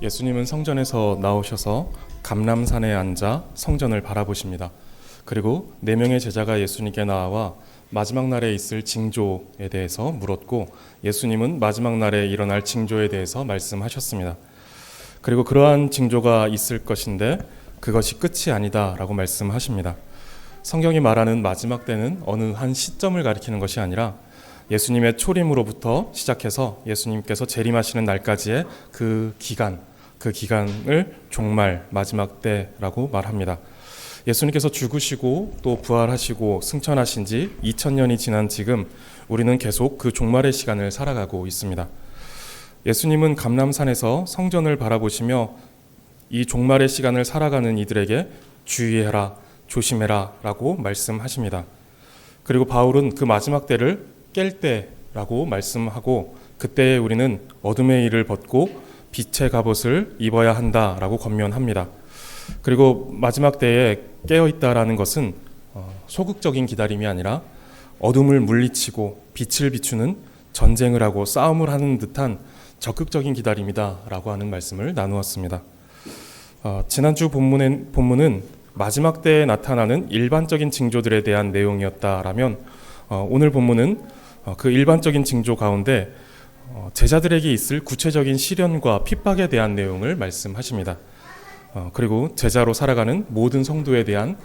예수님은 성전에서 나오셔서 감람산에 앉아 성전을 바라보십니다. 그리고 4명의 제자가 예수님께 나와 마지막 날에 있을 징조에 대해서 물었고, 예수님은 마지막 날에 일어날 징조에 대해서 말씀하셨습니다. 그리고 그러한 징조가 있을 것인데 그것이 끝이 아니다 라고 말씀하십니다. 성경이 말하는 마지막 때는 어느 한 시점을 가리키는 것이 아니라 예수님의 초림으로부터 시작해서 예수님께서 재림하시는 날까지의 그 기간을 종말, 마지막 때라고 말합니다. 예수님께서 죽으시고 또 부활하시고 승천하신 지 2000년이 지난 지금 우리는 계속 그 종말의 시간을 살아가고 있습니다. 예수님은 감람산에서 성전을 바라보시며 이 종말의 시간을 살아가는 이들에게 주의해라, 조심해라 라고 말씀하십니다. 그리고 바울은 그 마지막 때를 깰 때라고 말씀하고, 그때에 우리는 어둠의 일을 벗고 빛의 갑옷을 입어야 한다라고 권면합니다. 그리고 마지막 때에 깨어있다라는 것은 소극적인 기다림이 아니라 어둠을 물리치고 빛을 비추는 전쟁을 하고 싸움을 하는 듯한 적극적인 기다림이다라고 하는 말씀을 나누었습니다. 지난주 본문은 마지막 때에 나타나는 일반적인 징조들에 대한 내용이었다라면, 오늘 본문은 그 일반적인 징조 가운데 제자들에게 있을 구체적인 시련과 핍박에 대한 내용을 말씀하십니다. 그리고 제자로 살아가는 모든 성도에 대한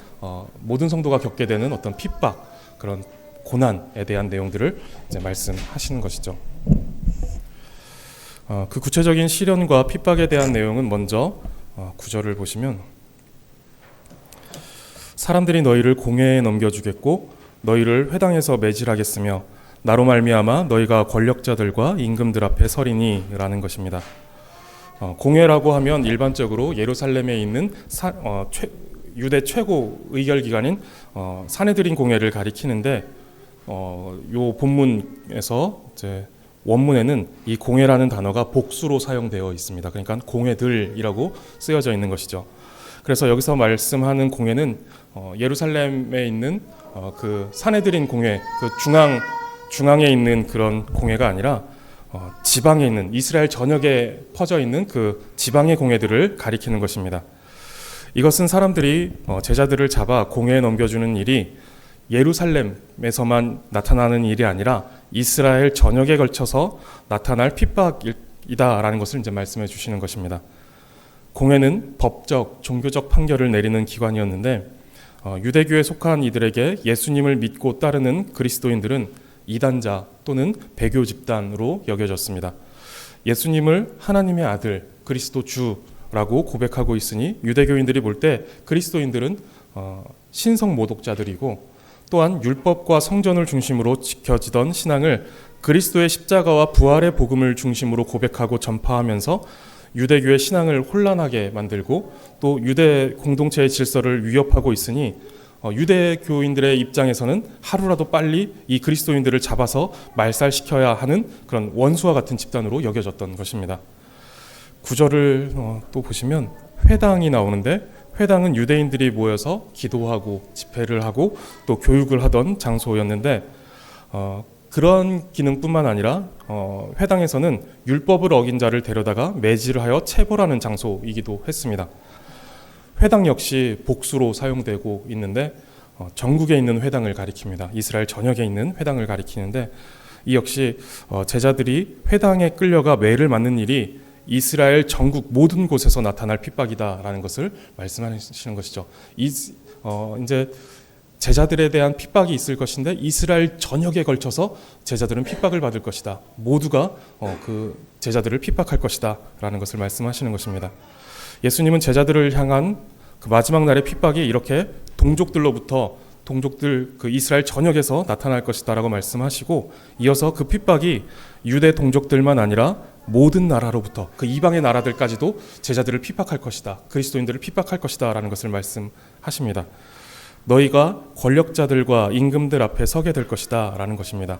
모든 성도가 겪게 되는 어떤 핍박, 그런 고난에 대한 내용들을 이제 말씀하시는 것이죠. 그 구체적인 시련과 핍박에 대한 내용은 먼저 9절을 보시면, 사람들이 너희를 공회에 넘겨주겠고 너희를 회당에서 매질하겠으며 나로 말미암아 너희가 권력자들과 임금들 앞에 서리니 라는 것입니다. 공회라고 하면 일반적으로 예루살렘에 있는 유대 최고 의결기관인 사네드린 공회를 가리키는데, 요 본문에서 이제 원문에는 이 공회라는 단어가 복수로 사용되어 있습니다. 그러니까 공회들이라고 쓰여져 있는 것이죠. 그래서 여기서 말씀하는 공회는 예루살렘에 있는 그 사네드린 공회, 그 중앙에 있는 그런 공회가 아니라 지방에 있는, 이스라엘 전역에 퍼져 있는 그 지방의 공회들을 가리키는 것입니다. 이것은 사람들이 제자들을 잡아 공회에 넘겨주는 일이 예루살렘에서만 나타나는 일이 아니라 이스라엘 전역에 걸쳐서 나타날 핍박이다라는 것을 이제 말씀해 주시는 것입니다. 공회는 법적, 종교적 판결을 내리는 기관이었는데, 유대교에 속한 이들에게 예수님을 믿고 따르는 그리스도인들은 이단자 또는 배교 집단으로 여겨졌습니다. 예수님을 하나님의 아들, 그리스도 주라고 고백하고 있으니 유대교인들이 볼 때 그리스도인들은 신성 모독자들이고, 또한 율법과 성전을 중심으로 지켜지던 신앙을 그리스도의 십자가와 부활의 복음을 중심으로 고백하고 전파하면서 유대교의 신앙을 혼란하게 만들고 또 유대 공동체의 질서를 위협하고 있으니, 유대교인들의 입장에서는 하루라도 빨리 이 그리스도인들을 잡아서 말살시켜야 하는 그런 원수와 같은 집단으로 여겨졌던 것입니다. 9절을 또 보시면 회당이 나오는데, 회당은 유대인들이 모여서 기도하고 집회를 하고 또 교육을 하던 장소였는데, 그런 기능뿐만 아니라 회당에서는 율법을 어긴 자를 데려다가 매질하여 체벌하는 장소이기도 했습니다. 회당 역시 복수로 사용되고 있는데, 전국에 있는 회당을 가리킵니다. 이스라엘 전역에 있는 회당을 가리키는데, 이 역시 제자들이 회당에 끌려가 매를 맞는 일이 이스라엘 전국 모든 곳에서 나타날 핍박이다라는 것을 말씀하시는 것이죠. 이제 제자들에 대한 핍박이 있을 것인데 이스라엘 전역에 걸쳐서 제자들은 핍박을 받을 것이다. 모두가 그 제자들을 핍박할 것이다 라는 것을 말씀하시는 것입니다. 예수님은 제자들을 향한 그 마지막 날의 핍박이 이렇게 동족들 그 이스라엘 전역에서 나타날 것이다 라고 말씀하시고, 이어서 그 핍박이 유대 동족들만 아니라 모든 나라로부터 그 이방의 나라들까지도 제자들을 핍박할 것이다, 그리스도인들을 핍박할 것이다 라는 것을 말씀하십니다. 너희가 권력자들과 임금들 앞에 서게 될 것이다 라는 것입니다.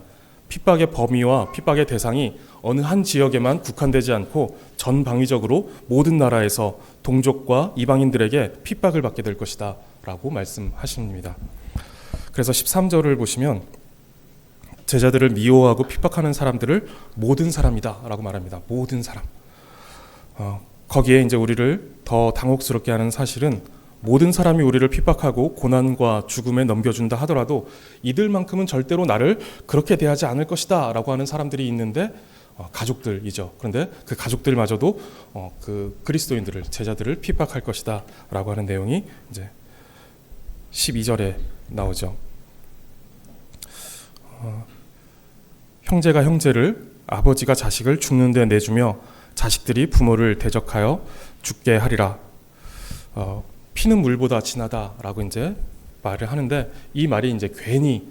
핍박의 범위와 핍박의 대상이 어느 한 지역에만 국한되지 않고 전방위적으로 모든 나라에서 동족과 이방인들에게 핍박을 받게 될 것이다 라고 말씀하십니다. 그래서 13절을 보시면 제자들을 미워하고 핍박하는 사람들을 모든 사람이다 라고 말합니다. 모든 사람. 거기에 이제 우리를 더 당혹스럽게 하는 사실은 모든 사람이 우리를 핍박하고 고난과 죽음에 넘겨준다 하더라도 이들만큼은 절대로 나를 그렇게 대하지 않을 것이다 라고 하는 사람들이 있는데 가족들이죠. 그런데 그 가족들마저도 그 그리스도인들을, 제자들을 핍박할 것이다 라고 하는 내용이 이제 12절에 나오죠. 형제가 형제를, 아버지가 자식을 죽는 데 내주며 자식들이 부모를 대적하여 죽게 하리라. 피는 물보다 진하다라고 이제 말을 하는데, 이 말이 이제 괜히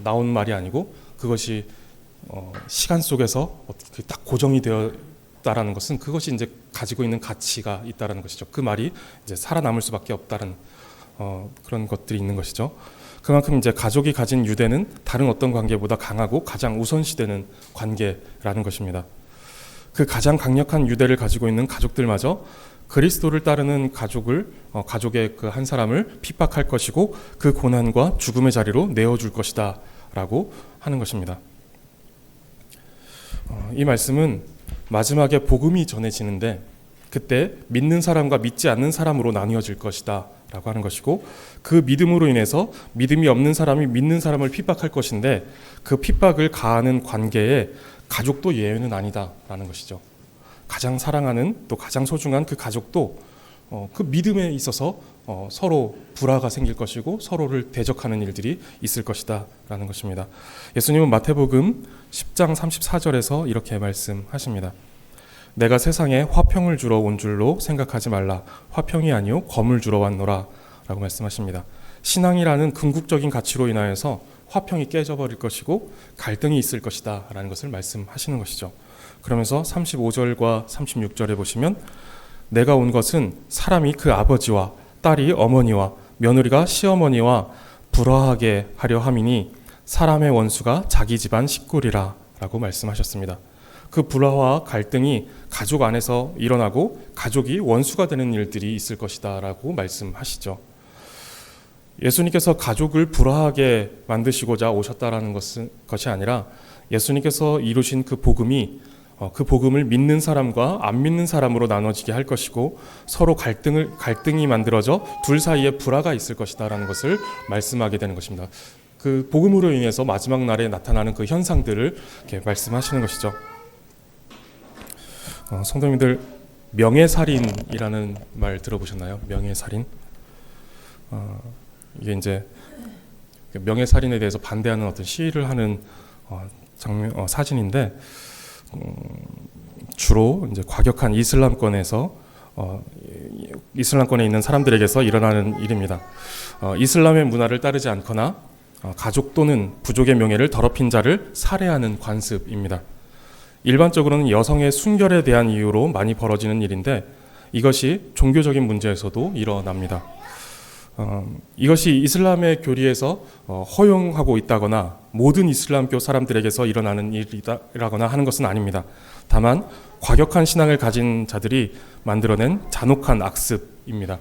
나온 말이 아니고 그것이 시간 속에서 딱 고정이 되었다라는 것은 그것이 이제 가지고 있는 가치가 있다라는 것이죠. 그 말이 이제 살아남을 수밖에 없다는 그런 것들이 있는 것이죠. 그만큼 이제 가족이 가진 유대는 다른 어떤 관계보다 강하고 가장 우선시되는 관계라는 것입니다. 그 가장 강력한 유대를 가지고 있는 가족들마저 그리스도를 따르는 가족의 그 한 사람을 핍박할 것이고 그 고난과 죽음의 자리로 내어줄 것이다 라고 하는 것입니다. 이 말씀은 마지막에 복음이 전해지는데 그때 믿는 사람과 믿지 않는 사람으로 나뉘어질 것이다 라고 하는 것이고, 그 믿음으로 인해서 믿음이 없는 사람이 믿는 사람을 핍박할 것인데 그 핍박을 가하는 관계에 가족도 예외는 아니다 라는 것이죠. 가장 사랑하는, 또 가장 소중한 그 가족도 그 믿음에 있어서 서로 불화가 생길 것이고 서로를 대적하는 일들이 있을 것이다 라는 것입니다. 예수님은 마태복음 10장 34절에서 이렇게 말씀하십니다. 내가 세상에 화평을 주러 온 줄로 생각하지 말라. 화평이 아니요 검을 주러 왔노라 라고 말씀하십니다. 신앙이라는 궁극적인 가치로 인하여서 화평이 깨져버릴 것이고 갈등이 있을 것이다 라는 것을 말씀하시는 것이죠. 그러면서 35절과 36절에 보시면 내가 온 것은 사람이 그 아버지와 딸이 어머니와 며느리가 시어머니와 불화하게 하려 함이니 사람의 원수가 자기 집안 식구리라 라고 말씀하셨습니다. 그 불화와 갈등이 가족 안에서 일어나고 가족이 원수가 되는 일들이 있을 것이다 라고 말씀하시죠. 예수님께서 가족을 불화하게 만드시고자 오셨다라는 것이 아니라 예수님께서 이루신 그 복음이 그 복음을 믿는 사람과 안 믿는 사람으로 나눠지게 할 것이고 서로 갈등이 만들어져 둘 사이에 불화가 있을 것이다라는 것을 말씀하게 되는 것입니다. 그 복음으로 인해서 마지막 날에 나타나는 그 현상들을 이렇게 말씀하시는 것이죠. 성도님들, 명예살인이라는 말 들어보셨나요? 명예살인. 이게 이제 명예살인에 대해서 반대하는 어떤 시위를 하는 사진인데, 주로 이제 과격한 이슬람권에서 이슬람권에 있는 사람들에게서 일어나는 일입니다. 이슬람의 문화를 따르지 않거나 가족 또는 부족의 명예를 더럽힌 자를 살해하는 관습입니다. 일반적으로는 여성의 순결에 대한 이유로 많이 벌어지는 일인데 이것이 종교적인 문제에서도 일어납니다. 이것이 이슬람의 교리에서 허용하고 있다거나 모든 이슬람교 사람들에게서 일어나는 일이라거나 하는 것은 아닙니다. 다만 과격한 신앙을 가진 자들이 만들어낸 잔혹한 악습입니다.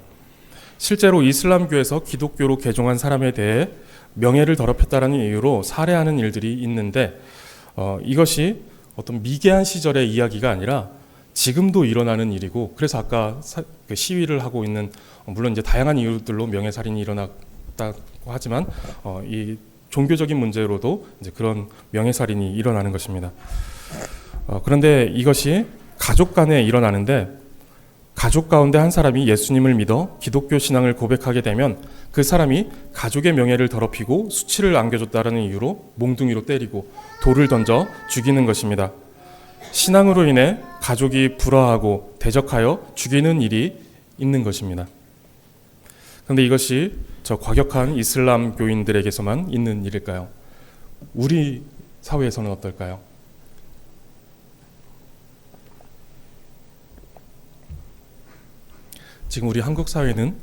실제로 이슬람교에서 기독교로 개종한 사람에 대해 명예를 더럽혔다는 이유로 살해하는 일들이 있는데 이것이 어떤 미개한 시절의 이야기가 아니라 지금도 일어나는 일이고, 그래서 아까 시위를 하고 있는, 물론 이제 다양한 이유들로 명예살인이 일어났다고 하지만 이 종교적인 문제로도 이제 그런 명예살인이 일어나는 것입니다. 그런데 이것이 가족 간에 일어나는데 가족 가운데 한 사람이 예수님을 믿어 기독교 신앙을 고백하게 되면 그 사람이 가족의 명예를 더럽히고 수치를 안겨줬다는 이유로 몽둥이로 때리고 돌을 던져 죽이는 것입니다. 신앙으로 인해 가족이 불화하고 대적하여 죽이는 일이 있는 것입니다. 그런데 이것이 저 과격한 이슬람 교인들에게서만 있는 일일까요? 우리 사회에서는 어떨까요? 지금 우리 한국 사회는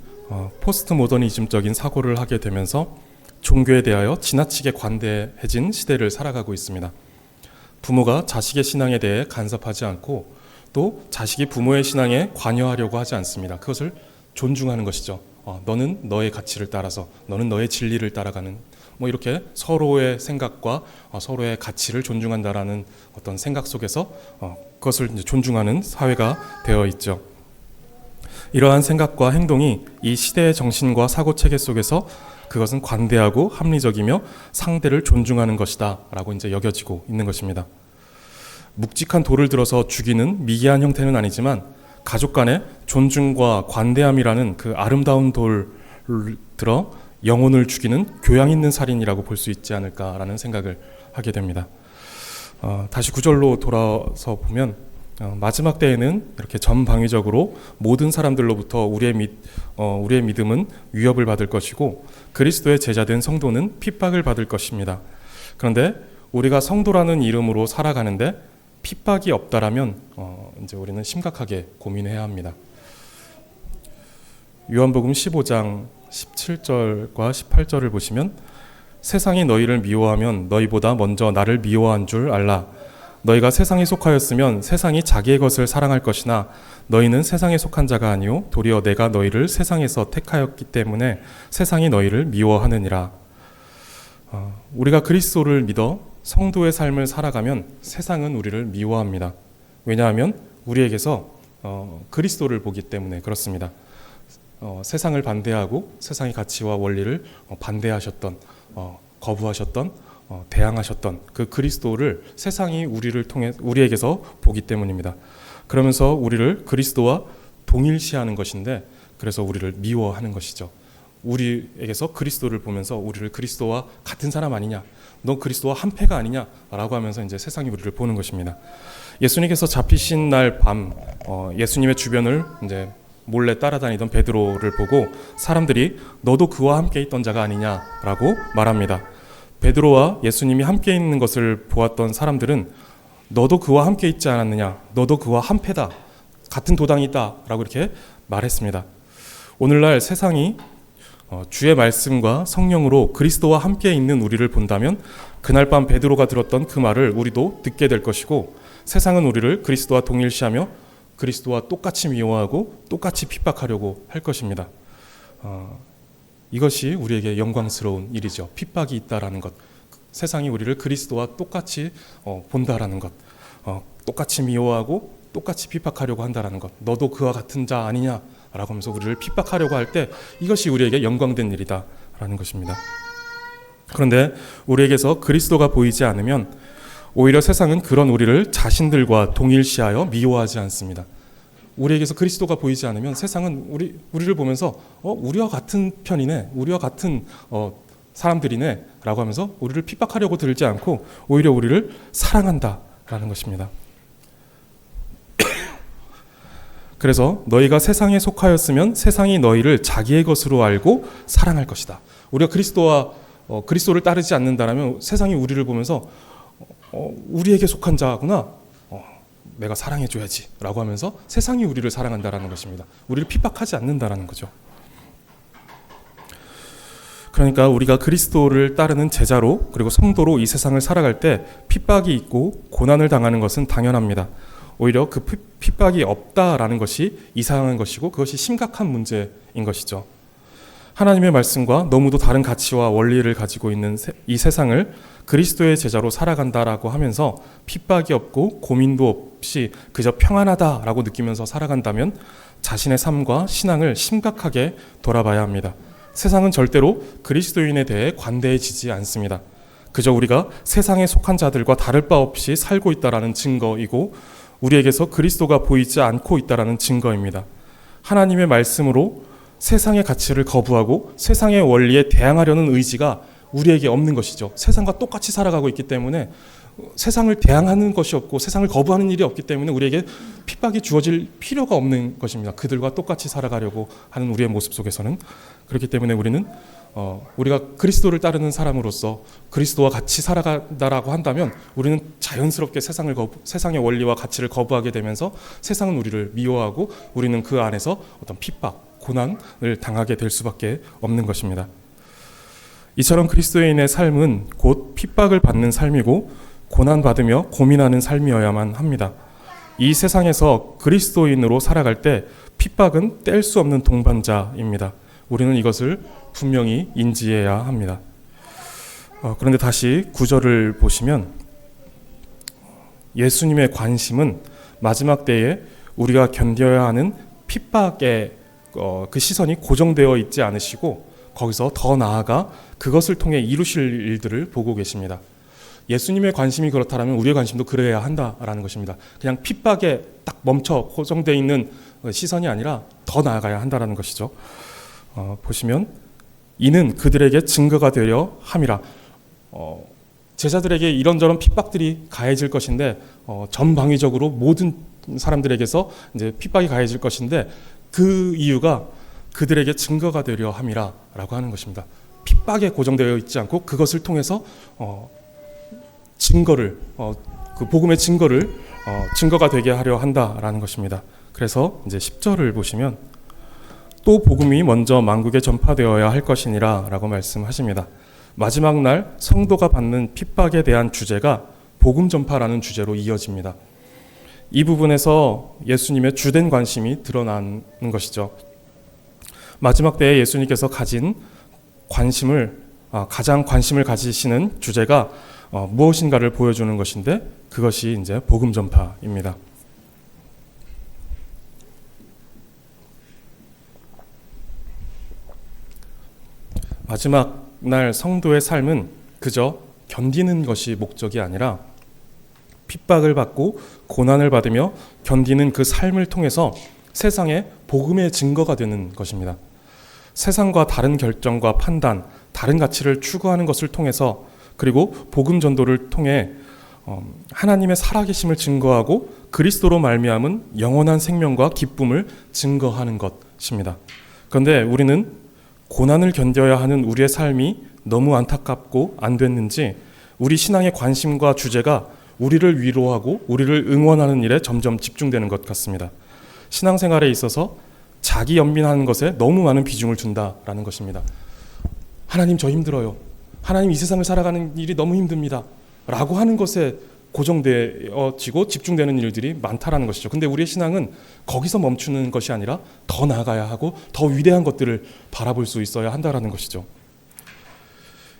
포스트 모더니즘적인 사고를 하게 되면서 종교에 대하여 지나치게 관대해진 시대를 살아가고 있습니다. 부모가 자식의 신앙에 대해 간섭하지 않고 또 자식이 부모의 신앙에 관여하려고 하지 않습니다. 그것을 존중하는 것이죠. 너는 너의 가치를 따라서, 너는 너의 진리를 따라가는, 이렇게 서로의 생각과 서로의 가치를 존중한다라는 어떤 생각 속에서 그것을 이제 존중하는 사회가 되어 있죠. 이러한 생각과 행동이 이 시대의 정신과 사고체계 속에서 그것은 관대하고 합리적이며 상대를 존중하는 것이다 라고 이제 여겨지고 있는 것입니다. 묵직한 돌을 들어서 죽이는 미개한 형태는 아니지만 가족 간의 존중과 관대함이라는 그 아름다운 돌을 들어 영혼을 죽이는 교양 있는 살인이라고 볼 수 있지 않을까라는 생각을 하게 됩니다. 다시 구절로 돌아서 보면 마지막 때에는 이렇게 전방위적으로 모든 사람들로부터 우리의 믿음은 위협을 받을 것이고 그리스도의 제자된 성도는 핍박을 받을 것입니다. 그런데 우리가 성도라는 이름으로 살아가는데 핍박이 없다라면 이제 우리는 심각하게 고민해야 합니다. 요한복음 15장 17절과 18절을 보시면 세상이 너희를 미워하면 너희보다 먼저 나를 미워한 줄 알라. 너희가 세상에 속하였으면 세상이 자기의 것을 사랑할 것이나 너희는 세상에 속한 자가 아니요 도리어 내가 너희를 세상에서 택하였기 때문에 세상이 너희를 미워하느니라. 우리가 그리스도를 믿어 성도의 삶을 살아가면 세상은 우리를 미워합니다. 왜냐하면 우리에게서 그리스도를 보기 때문에 그렇습니다. 세상을 반대하고 세상의 가치와 원리를 반대하셨던, 거부하셨던, 대항하셨던 그 그리스도를 세상이 우리에게서 보기 때문입니다. 그러면서 우리를 그리스도와 동일시하는 것인데 그래서 우리를 미워하는 것이죠. 우리에게서 그리스도를 보면서 우리를 그리스도와 같은 사람 아니냐, 너 그리스도와 한패가 아니냐라고 하면서 이제 세상이 우리를 보는 것입니다. 예수님께서 잡히신 날 밤 예수님의 주변을 이제 몰래 따라다니던 베드로를 보고 사람들이 너도 그와 함께 있던 자가 아니냐라고 말합니다. 베드로와 예수님이 함께 있는 것을 보았던 사람들은 너도 그와 함께 있지 않았느냐, 너도 그와 한패다, 같은 도당이 있다라고 이렇게 말했습니다. 오늘날 세상이 주의 말씀과 성령으로 그리스도와 함께 있는 우리를 본다면 그날 밤 베드로가 들었던 그 말을 우리도 듣게 될 것이고 세상은 우리를 그리스도와 동일시하며 그리스도와 똑같이 미워하고 똑같이 핍박하려고 할 것입니다. 이것이 우리에게 영광스러운 일이죠. 핍박이 있다라는 것, 세상이 우리를 그리스도와 똑같이 본다라는 것, 똑같이 미워하고 똑같이 핍박하려고 한다라는 것, 너도 그와 같은 자 아니냐 라고 하면서 우리를 핍박하려고 할 때 이것이 우리에게 영광된 일이다 라는 것입니다. 그런데 우리에게서 그리스도가 보이지 않으면 오히려 세상은 그런 우리를 자신들과 동일시하여 미워하지 않습니다. 우리에게서 그리스도가 보이지 않으면 세상은 우리를 보면서 우리와 같은 편이네, 우리와 같은 사람들이네 라고 하면서 우리를 핍박하려고 들지 않고 오히려 우리를 사랑한다라는 것입니다. 그래서 너희가 세상에 속하였으면 세상이 너희를 자기의 것으로 알고 사랑할 것이다. 우리가 그리스도를 따르지 않는다라면 세상이 우리를 보면서 우리에게 속한 자구나, 내가 사랑해줘야지 라고 하면서 세상이 우리를 사랑한다라는 것입니다. 우리를 핍박하지 않는다라는 거죠. 그러니까 우리가 그리스도를 따르는 제자로 그리고 성도로 이 세상을 살아갈 때 핍박이 있고 고난을 당하는 것은 당연합니다. 오히려 그 핍박이 없다라는 것이 이상한 것이고 그것이 심각한 문제인 것이죠. 하나님의 말씀과 너무도 다른 가치와 원리를 가지고 있는 이 세상을 그리스도의 제자로 살아간다라고 하면서 핍박이 없고 고민도 없이 그저 평안하다라고 느끼면서 살아간다면 자신의 삶과 신앙을 심각하게 돌아봐야 합니다. 세상은 절대로 그리스도인에 대해 관대해지지 않습니다. 그저 우리가 세상에 속한 자들과 다를 바 없이 살고 있다라는 증거이고 우리에게서 그리스도가 보이지 않고 있다라는 증거입니다. 하나님의 말씀으로 세상의 가치를 거부하고 세상의 원리에 대항하려는 의지가 우리에게 없는 것이죠. 세상과 똑같이 살아가고 있기 때문에 세상을 대항하는 것이 없고 세상을 거부하는 일이 없기 때문에 우리에게 핍박이 주어질 필요가 없는 것입니다. 그들과 똑같이 살아가려고 하는 우리의 모습 속에서는. 그렇기 때문에 우리는 우리가 그리스도를 따르는 사람으로서 그리스도와 같이 살아간다라고 한다면 우리는 자연스럽게 세상의 원리와 가치를 거부하게 되면서 세상은 우리를 미워하고 우리는 그 안에서 어떤 핍박, 고난을 당하게 될 수밖에 없는 것입니다. 이처럼 그리스도인의 삶은 곧 핍박을 받는 삶이고 고난받으며 고민하는 삶이어야만 합니다. 이 세상에서 그리스도인으로 살아갈 때 핍박은 뗄 수 없는 동반자입니다. 우리는 이것을 분명히 인지해야 합니다. 그런데 다시 9절을 보시면 예수님의 관심은 마지막 때에 우리가 견뎌야 하는 핍박에 그 시선이 고정되어 있지 않으시고 거기서 더 나아가 그것을 통해 이루실 일들을 보고 계십니다. 예수님의 관심이 그렇다면 우리의 관심도 그래야 한다라는 것입니다. 그냥 핍박에 딱 멈춰 고정되어 있는 시선이 아니라 더 나아가야 한다라는 것이죠. 보시면 이는 그들에게 증거가 되려 함이라. 제자들에게 이런저런 핍박들이 가해질 것인데 전방위적으로 모든 사람들에게서 이제 핍박이 가해질 것인데 그 이유가 그들에게 증거가 되려 함이라라고 하는 것입니다. 핍박에 고정되어 있지 않고 그것을 통해서 증거를 그 복음의 증거를 증거가 되게 하려 한다라는 것입니다. 그래서 이제 10절을 보시면 또 복음이 먼저 만국에 전파되어야 할 것이니라라고 말씀하십니다. 마지막 날 성도가 받는 핍박에 대한 주제가 복음 전파라는 주제로 이어집니다. 이 부분에서 예수님의 주된 관심이 드러나는 것이죠. 마지막 때에 예수님께서 가진 가장 관심을 가지시는 주제가 무엇인가를 보여주는 것인데 그것이 이제 복음 전파입니다. 마지막 날 성도의 삶은 그저 견디는 것이 목적이 아니라 핍박을 받고 고난을 받으며 견디는 그 삶을 통해서 세상에 복음의 증거가 되는 것입니다. 세상과 다른 결정과 판단, 다른 가치를 추구하는 것을 통해서 그리고 복음 전도를 통해 하나님의 살아계심을 증거하고 그리스도로 말미암은 영원한 생명과 기쁨을 증거하는 것입니다. 그런데 우리는 고난을 견뎌야 하는 우리의 삶이 너무 안타깝고 안 됐는지 우리 신앙의 관심과 주제가 우리를 위로하고 우리를 응원하는 일에 점점 집중되는 것 같습니다. 신앙생활에 있어서 자기 연민하는 것에 너무 많은 비중을 둔다라는 것입니다. 하나님 저 힘들어요. 하나님 이 세상을 살아가는 일이 너무 힘듭니다. 라고 하는 것에 고정되어지고 집중되는 일들이 많다라는 것이죠. 근데 우리의 신앙은 거기서 멈추는 것이 아니라 더 나아가야 하고 더 위대한 것들을 바라볼 수 있어야 한다라는 것이죠.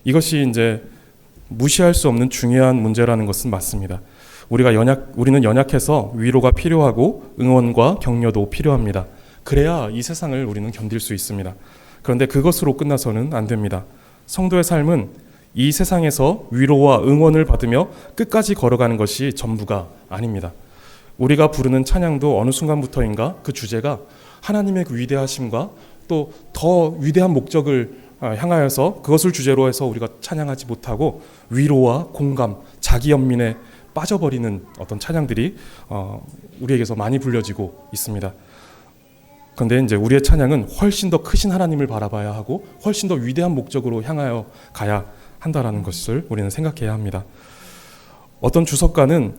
이것이 이제 무시할 수 없는 중요한 문제라는 것은 맞습니다. 우리는 연약해서 위로가 필요하고 응원과 격려도 필요합니다. 그래야 이 세상을 우리는 견딜 수 있습니다. 그런데 그것으로 끝나서는 안 됩니다. 성도의 삶은 이 세상에서 위로와 응원을 받으며 끝까지 걸어가는 것이 전부가 아닙니다. 우리가 부르는 찬양도 어느 순간부터인가 그 주제가 하나님의 그 위대하심과 또 더 위대한 목적을 향하여서 그것을 주제로 해서 우리가 찬양하지 못하고 위로와 공감, 자기 연민에 빠져버리는 어떤 찬양들이 우리에게서 많이 불려지고 있습니다. 그런데 이제 우리의 찬양은 훨씬 더 크신 하나님을 바라봐야 하고 훨씬 더 위대한 목적으로 향하여 가야 한다라는 것을 우리는 생각해야 합니다. 어떤 주석가는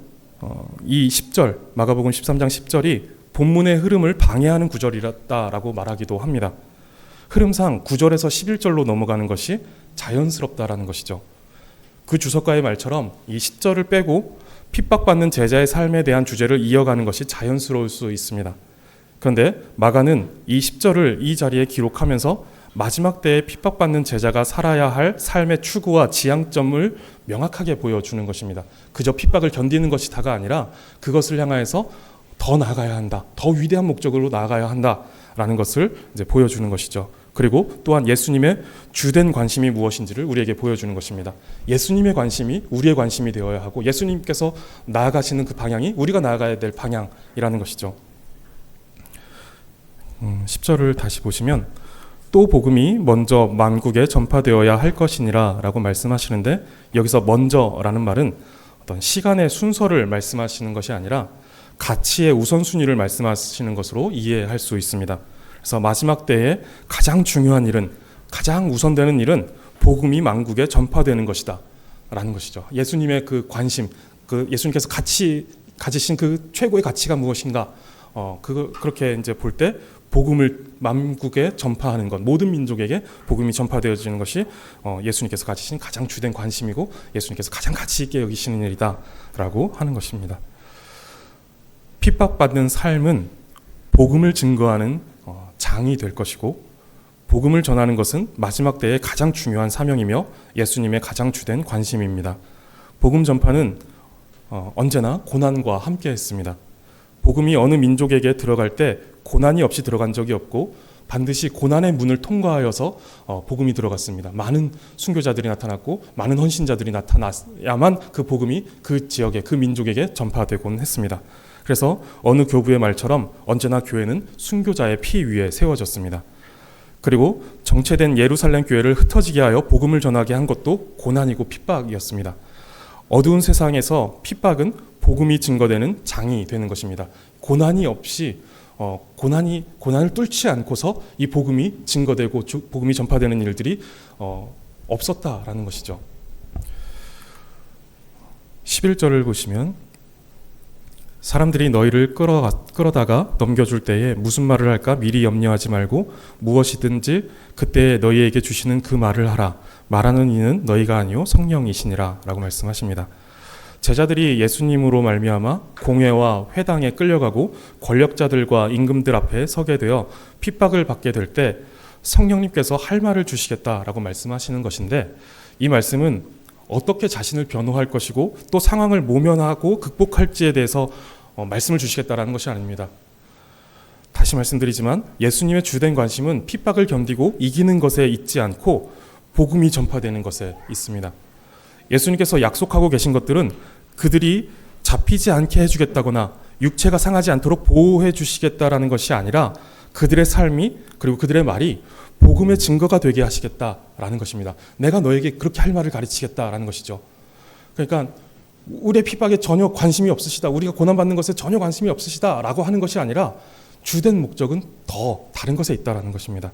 이 10절, 마가복음 13장 10절이 본문의 흐름을 방해하는 구절이라고 말하기도 합니다. 흐름상 9절에서 11절로 넘어가는 것이 자연스럽다라는 것이죠. 그 주석가의 말처럼 이 10절을 빼고 핍박받는 제자의 삶에 대한 주제를 이어가는 것이 자연스러울 수 있습니다. 그런데 마가는 이 10절을 이 자리에 기록하면서 마지막 때에 핍박받는 제자가 살아야 할 삶의 추구와 지향점을 명확하게 보여주는 것입니다. 그저 핍박을 견디는 것이 다가 아니라 그것을 향하여서 더 나아가야 한다. 더 위대한 목적으로 나아가야 한다라는 것을 이제 보여주는 것이죠. 그리고 또한 예수님의 주된 관심이 무엇인지를 우리에게 보여주는 것입니다. 예수님의 관심이 우리의 관심이 되어야 하고 예수님께서 나아가시는 그 방향이 우리가 나아가야 될 방향이라는 것이죠. 10절을 다시 보시면 또 복음이 먼저 만국에 전파되어야 할 것이니라 라고 말씀하시는데 여기서 먼저라는 말은 어떤 시간의 순서를 말씀하시는 것이 아니라 가치의 우선순위를 말씀하시는 것으로 이해할 수 있습니다. 그래서 마지막 때에 가장 중요한 일은 가장 우선되는 일은 복음이 만국에 전파되는 것이다 라는 것이죠. 예수님의 그 관심, 그 예수님께서 가지신 그 최고의 가치가 무엇인가 그렇게 이제 볼 때 복음을 만국에 전파하는 것, 모든 민족에게 복음이 전파되어지는 것이 예수님께서 가지신 가장 주된 관심이고 예수님께서 가장 가치 있게 여기시는 일이다라고 하는 것입니다. 핍박받는 삶은 복음을 증거하는 장이 될 것이고 복음을 전하는 것은 마지막 때의 가장 중요한 사명이며 예수님의 가장 주된 관심입니다. 복음 전파는 언제나 고난과 함께 했습니다. 복음이 어느 민족에게 들어갈 때 고난이 없이 들어간 적이 없고 반드시 고난의 문을 통과하여서 복음이 들어갔습니다. 많은 순교자들이 나타났고 많은 헌신자들이 나타나야만 그 복음이 그 지역에, 그 민족에게 전파되곤 했습니다. 그래서 어느 교부의 말처럼 언제나 교회는 순교자의 피 위에 세워졌습니다. 그리고 정체된 예루살렘 교회를 흩어지게 하여 복음을 전하게 한 것도 고난이고 핍박이었습니다. 어두운 세상에서 핍박은 복음이 증거되는 장이 되는 것입니다. 고난이 없이 고난을 뚫지 않고서 이 복음이 증거되고 복음이 전파되는 일들이 없었다라는 것이죠. 11절을 보시면 사람들이 너희를 끌어다가 넘겨줄 때에 무슨 말을 할까 미리 염려하지 말고 무엇이든지 그때 너희에게 주시는 그 말을 하라. 말하는 이는 너희가 아니요 성령이시니라 라고 말씀하십니다. 제자들이 예수님으로 말미암아 공회와 회당에 끌려가고 권력자들과 임금들 앞에 서게 되어 핍박을 받게 될 때 성령님께서 할 말을 주시겠다라고 말씀하시는 것인데, 이 말씀은 어떻게 자신을 변호할 것이고 또 상황을 모면하고 극복할지에 대해서 말씀을 주시겠다라는 것이 아닙니다. 다시 말씀드리지만 예수님의 주된 관심은 핍박을 견디고 이기는 것에 있지 않고 복음이 전파되는 것에 있습니다. 예수님께서 약속하고 계신 것들은 그들이 잡히지 않게 해주겠다거나 육체가 상하지 않도록 보호해 주시겠다라는 것이 아니라 그들의 삶이 그리고 그들의 말이 복음의 증거가 되게 하시겠다라는 것입니다. 내가 너에게 그렇게 할 말을 가르치겠다라는 것이죠. 그러니까 우리의 핍박에 전혀 관심이 없으시다, 우리가 고난받는 것에 전혀 관심이 없으시다라고 하는 것이 아니라 주된 목적은 더 다른 것에 있다라는 것입니다.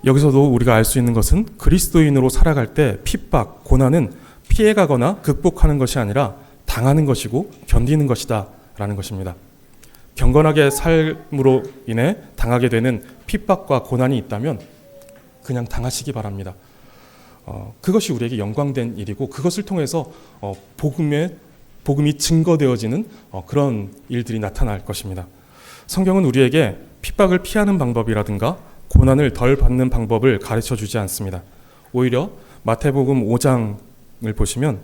여기서도 우리가 알 수 있는 것은 그리스도인으로 살아갈 때 핍박, 고난은 피해가거나 극복하는 것이 아니라 당하는 것이고 견디는 것이다 라는 것입니다. 경건하게 삶으로 인해 당하게 되는 핍박과 고난이 있다면 그냥 당하시기 바랍니다. 그것이 우리에게 영광된 일이고 그것을 통해서 복음이 증거되어지는 그런 일들이 나타날 것입니다. 성경은 우리에게 핍박을 피하는 방법이라든가 고난을 덜 받는 방법을 가르쳐 주지 않습니다. 오히려 마태복음 5장을 보시면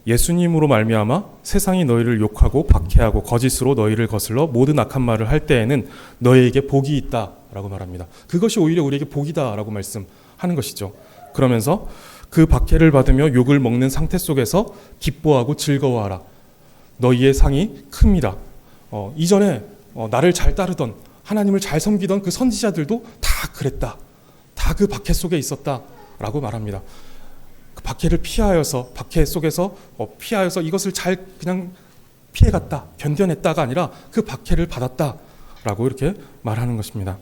예수님으로 말미암아 세상이 너희를 욕하고 박해하고 거짓으로 너희를 거슬러 모든 악한 말을 할 때에는 너희에게 복이 있다라고 말합니다. 그것이 오히려 우리에게 복이다라고 말씀하는 것이죠. 그러면서 그 박해를 받으며 욕을 먹는 상태 속에서 기뻐하고 즐거워하라. 너희의 상이 큽니다. 이전에 나를 잘 따르던 하나님을 잘 섬기던 그 선지자들도 다 그랬다. 다 그 박해 속에 있었다라고 말합니다. 그 박해를 피하여서 박해 속에서 피하여서 이것을 잘 그냥 피해갔다, 견뎌냈다가 아니라 그 박해를 받았다라고 이렇게 말하는 것입니다.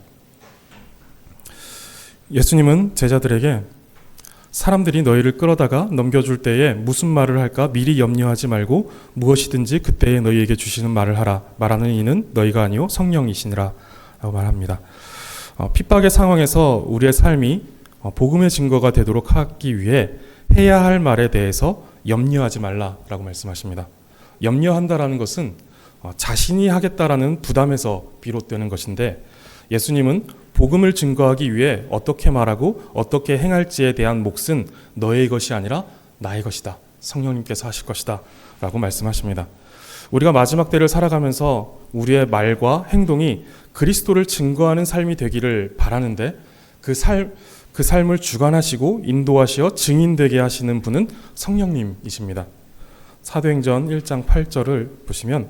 예수님은 제자들에게 사람들이 너희를 끌어다가 넘겨줄 때에 무슨 말을 할까 미리 염려하지 말고 무엇이든지 그때에 너희에게 주시는 말을 하라. 말하는 이는 너희가 아니요 성령이시니라 라고 말합니다. 핍박의 상황에서 우리의 삶이 복음의 증거가 되도록 하기 위해 해야 할 말에 대해서 염려하지 말라라고 말씀하십니다. 염려한다라는 것은 자신이 하겠다라는 부담에서 비롯되는 것인데, 예수님은 복음을 증거하기 위해 어떻게 말하고 어떻게 행할지에 대한 몫은 너의 것이 아니라 나의 것이다. 성령님께서 하실 것이다 라고 말씀하십니다. 우리가 마지막 때를 살아가면서 우리의 말과 행동이 그리스도를 증거하는 삶이 되기를 바라는데 그 삶을 주관하시고 인도하시어 증인되게 하시는 분은 성령님이십니다. 사도행전 1장 8절을 보시면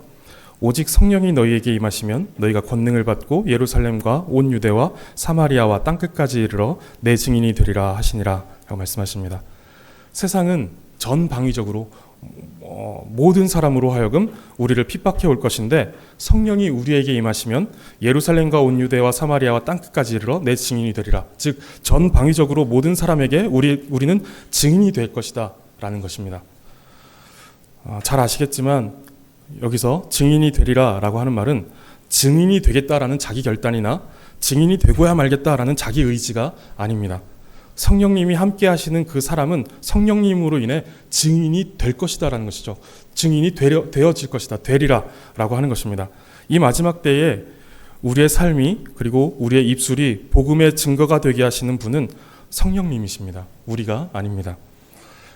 오직 성령이 너희에게 임하시면 너희가 권능을 받고 예루살렘과 온 유대와 사마리아와 땅끝까지 이르러 내 증인이 되리라 하시니라 라고 말씀하십니다. 세상은 전방위적으로 모든 사람으로 하여금 우리를 핍박해 올 것인데 성령이 우리에게 임하시면 예루살렘과 온 유대와 사마리아와 땅끝까지 이르러 내 증인이 되리라. 즉 전방위적으로 모든 사람에게 우리는 증인이 될 것이다 라는 것입니다. 잘 아시겠지만 여기서 증인이 되리라 라고 하는 말은 증인이 되겠다라는 자기 결단이나 증인이 되고야 말겠다라는 자기 의지가 아닙니다. 성령님이 함께 하시는 그 사람은 성령님으로 인해 증인이 될 것이다 라는 것이죠. 증인이 되어질 것이다, 되리라 라고 하는 것입니다. 이 마지막 때에 우리의 삶이 그리고 우리의 입술이 복음의 증거가 되게 하시는 분은 성령님이십니다. 우리가 아닙니다.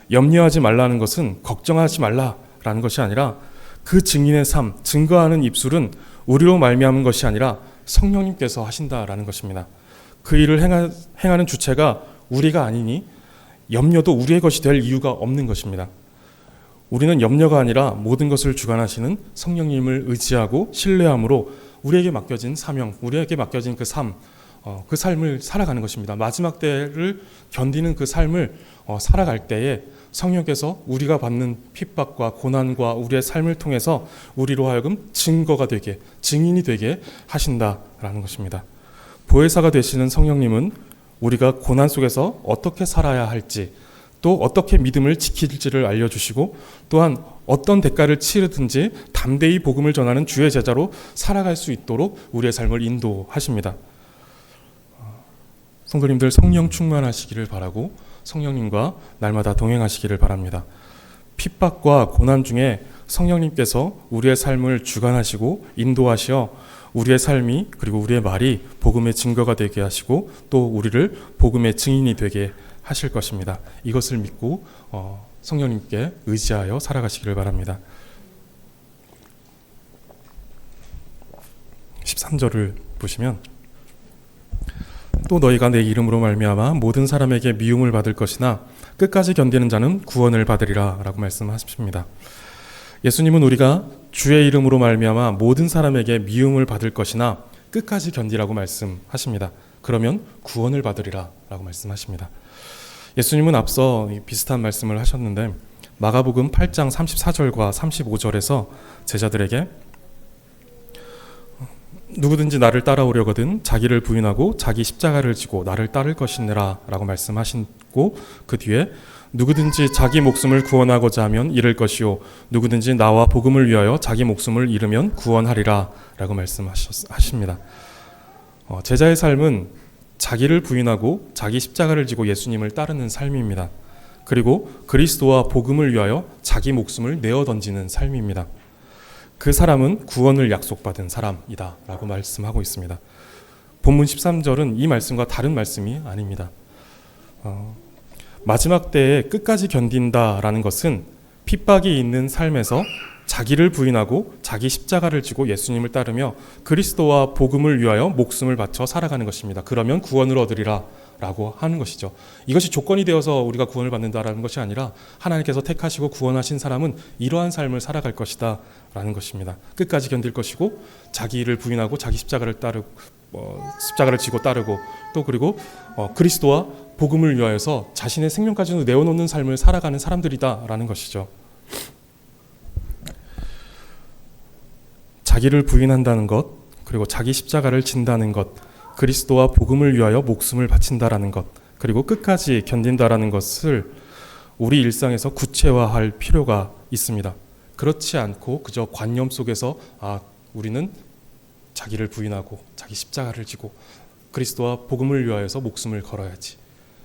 염려하지 말라는 것은 걱정하지 말라라는 것이 아니라 그 증인의 삶, 증거하는 입술은 우리로 말미암은 것이 아니라 성령님께서 하신다라는 것입니다. 그 일을 행하는 주체가 우리가 아니니 염려도 우리의 것이 될 이유가 없는 것입니다. 우리는 염려가 아니라 모든 것을 주관하시는 성령님을 의지하고 신뢰함으로 우리에게 맡겨진 사명, 우리에게 맡겨진 그 삶, 그 삶을 살아가는 것입니다. 마지막 때를 견디는 그 삶을 살아갈 때에 성령께서 우리가 받는 핍박과 고난과 우리의 삶을 통해서 우리로 하여금 증거가 되게, 증인이 되게 하신다라는 것입니다. 보혜사가 되시는 성령님은 우리가 고난 속에서 어떻게 살아야 할지, 또 어떻게 믿음을 지킬지를 알려주시고, 또한 어떤 대가를 치르든지 담대히 복음을 전하는 주의 제자로 살아갈 수 있도록 우리의 삶을 인도하십니다. 성도님들, 성령 충만하시기를 바라고 성령님과 날마다 동행하시기를 바랍니다. 핍박과 고난 중에 성령님께서 우리의 삶을 주관하시고 인도하시어 우리의 삶이, 그리고 우리의 말이 복음의 증거가 되게 하시고 또 우리를 복음의 증인이 되게 하실 것입니다. 이것을 믿고 성령님께 의지하여 살아가시기를 바랍니다. 13절을 보시면, 또 너희가 내 이름으로 말미암아 모든 사람에게 미움을 받을 것이나 끝까지 견디는 자는 구원을 받으리라 라고 말씀하십니다. 예수님은 우리가 주의 이름으로 말미암아 모든 사람에게 미움을 받을 것이나 끝까지 견디라고 말씀하십니다. 그러면 구원을 받으리라 라고 말씀하십니다. 예수님은 앞서 비슷한 말씀을 하셨는데 마가복음 8장 34절과 35절에서 제자들에게 누구든지 나를 따라오려거든 자기를 부인하고 자기 십자가를 지고 나를 따를 것이니라 라고 말씀하시고, 그 뒤에 누구든지 자기 목숨을 구원하고자 하면 잃을 것이요 누구든지 나와 복음을 위하여 자기 목숨을 잃으면 구원하리라 라고 말씀하십니다. 제자의 삶은 자기를 부인하고 자기 십자가를 지고 예수님을 따르는 삶입니다. 그리고 그리스도와 복음을 위하여 자기 목숨을 내어 던지는 삶입니다. 그 사람은 구원을 약속받은 사람이다 라고 말씀하고 있습니다. 본문 13절은 이 말씀과 다른 말씀이 아닙니다. 마지막 때에 끝까지 견딘다라는 것은 핍박이 있는 삶에서 자기를 부인하고 자기 십자가를 지고 예수님을 따르며 그리스도와 복음을 위하여 목숨을 바쳐 살아가는 것입니다. 그러면 구원을 얻으리라 라고 하는 것이죠. 이것이 조건이 되어서 우리가 구원을 받는다라는 것이 아니라 하나님께서 택하시고 구원하신 사람은 이러한 삶을 살아갈 것이다 라는 것입니다. 끝까지 견딜 것이고 자기를 부인하고 자기 십자가를 십자가를 지고 따르고 또 그리고 그리스도와 복음을 위하여서 자신의 생명까지도 내어놓는 삶을 살아가는 사람들이다라는 것이죠. 자기를 부인한다는 것, 그리고 자기 십자가를 진다는 것, 그리스도와 복음을 위하여 목숨을 바친다라는 것, 그리고 끝까지 견딘다라는 것을 우리 일상에서 구체화할 필요가 있습니다. 그렇지 않고 그저 관념 속에서 우리는 자기를 부인하고 자기 십자가를 지고 그리스도와 복음을 위하여서 목숨을 걸어야지,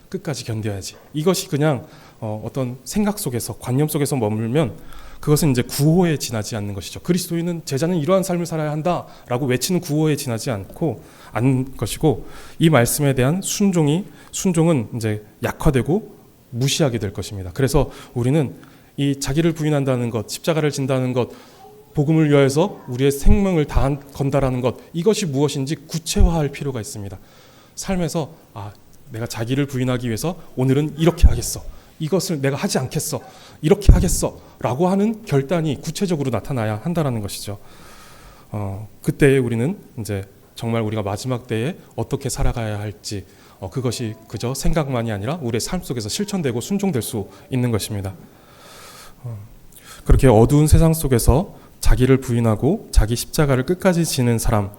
끝까지 견뎌야지, 이것이 그냥 어떤 생각 속에서 관념 속에서 머물면 그것은 이제 구호에 지나지 않는 것이죠. 그리스도인은 제자는 이러한 삶을 살아야 한다라고 외치는 구호에 지나지 않는 것이고, 이 말씀에 대한 순종은 이제 약화되고 무시하게 될 것입니다. 그래서 우리는 이 자기를 부인한다는 것, 십자가를 진다는 것, 복음을 위하여서 우리의 생명을 다 건다라는 것, 이것이 무엇인지 구체화할 필요가 있습니다. 삶에서 내가 자기를 부인하기 위해서 오늘은 이렇게 하겠어, 이것을 내가 하지 않겠어, 이렇게 하겠어 라고 하는 결단이 구체적으로 나타나야 한다는 것이죠. 그때에 우리는 이제 정말 우리가 마지막 때에 어떻게 살아가야 할지, 그것이 그저 생각만이 아니라 우리의 삶 속에서 실천되고 순종될 수 있는 것입니다. 그렇게 어두운 세상 속에서 자기를 부인하고 자기 십자가를 끝까지 지는 사람,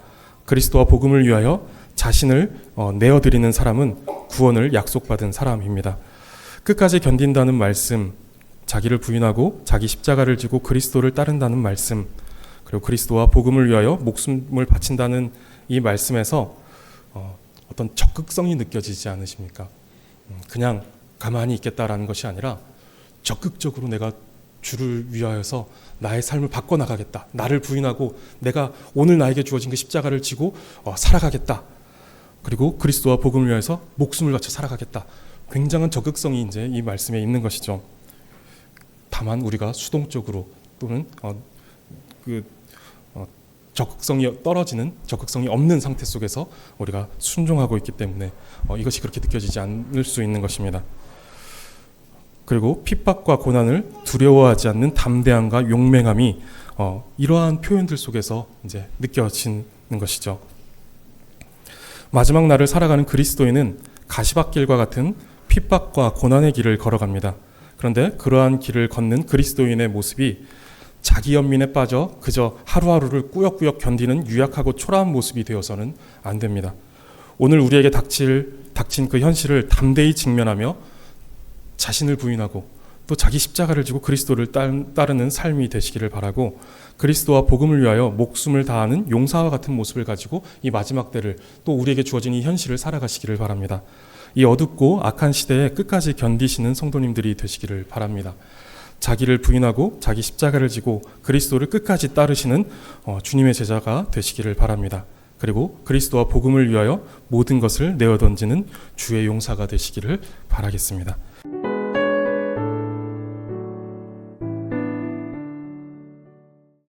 그리스도와 복음을 위하여 자신을 내어드리는 사람은 구원을 약속받은 사람입니다. 끝까지 견딘다는 말씀, 자기를 부인하고 자기 십자가를 지고 그리스도를 따른다는 말씀, 그리고 그리스도와 복음을 위하여 목숨을 바친다는 이 말씀에서 어떤 적극성이 느껴지지 않으십니까? 그냥 가만히 있겠다라는 것이 아니라 적극적으로 내가 주를 위하여서 나의 삶을 바꿔나가겠다, 나를 부인하고 내가 오늘 나에게 주어진 그 십자가를 지고 살아가겠다, 그리고 그리스도와 복음을 위하여서 목숨을 바쳐 살아가겠다. 굉장한 적극성이 이제 이 말씀에 있는 것이죠. 다만 우리가 수동적으로 또는 적극성이 떨어지는, 적극성이 없는 상태 속에서 우리가 순종하고 있기 때문에 이것이 그렇게 느껴지지 않을 수 있는 것입니다. 그리고 핍박과 고난을 두려워하지 않는 담대함과 용맹함이 이러한 표현들 속에서 이제 느껴지는 것이죠. 마지막 날을 살아가는 그리스도인은 가시밭길과 같은 핍박과 고난의 길을 걸어갑니다. 그런데 그러한 길을 걷는 그리스도인의 모습이 자기 연민에 빠져 그저 하루하루를 꾸역꾸역 견디는 유약하고 초라한 모습이 되어서는 안 됩니다. 오늘 우리에게 닥친 그 현실을 담대히 직면하며 자신을 부인하고 또 자기 십자가를 지고 그리스도를 따르는 삶이 되시기를 바라고, 그리스도와 복음을 위하여 목숨을 다하는 용사와 같은 모습을 가지고 이 마지막 때를, 또 우리에게 주어진 이 현실을 살아가시기를 바랍니다. 이 어둡고 악한 시대에 끝까지 견디시는 성도님들이 되시기를 바랍니다. 자기를 부인하고 자기 십자가를 지고 그리스도를 끝까지 따르시는 주님의 제자가 되시기를 바랍니다. 그리고 그리스도와 복음을 위하여 모든 것을 내어던지는 주의 용사가 되시기를 바라겠습니다.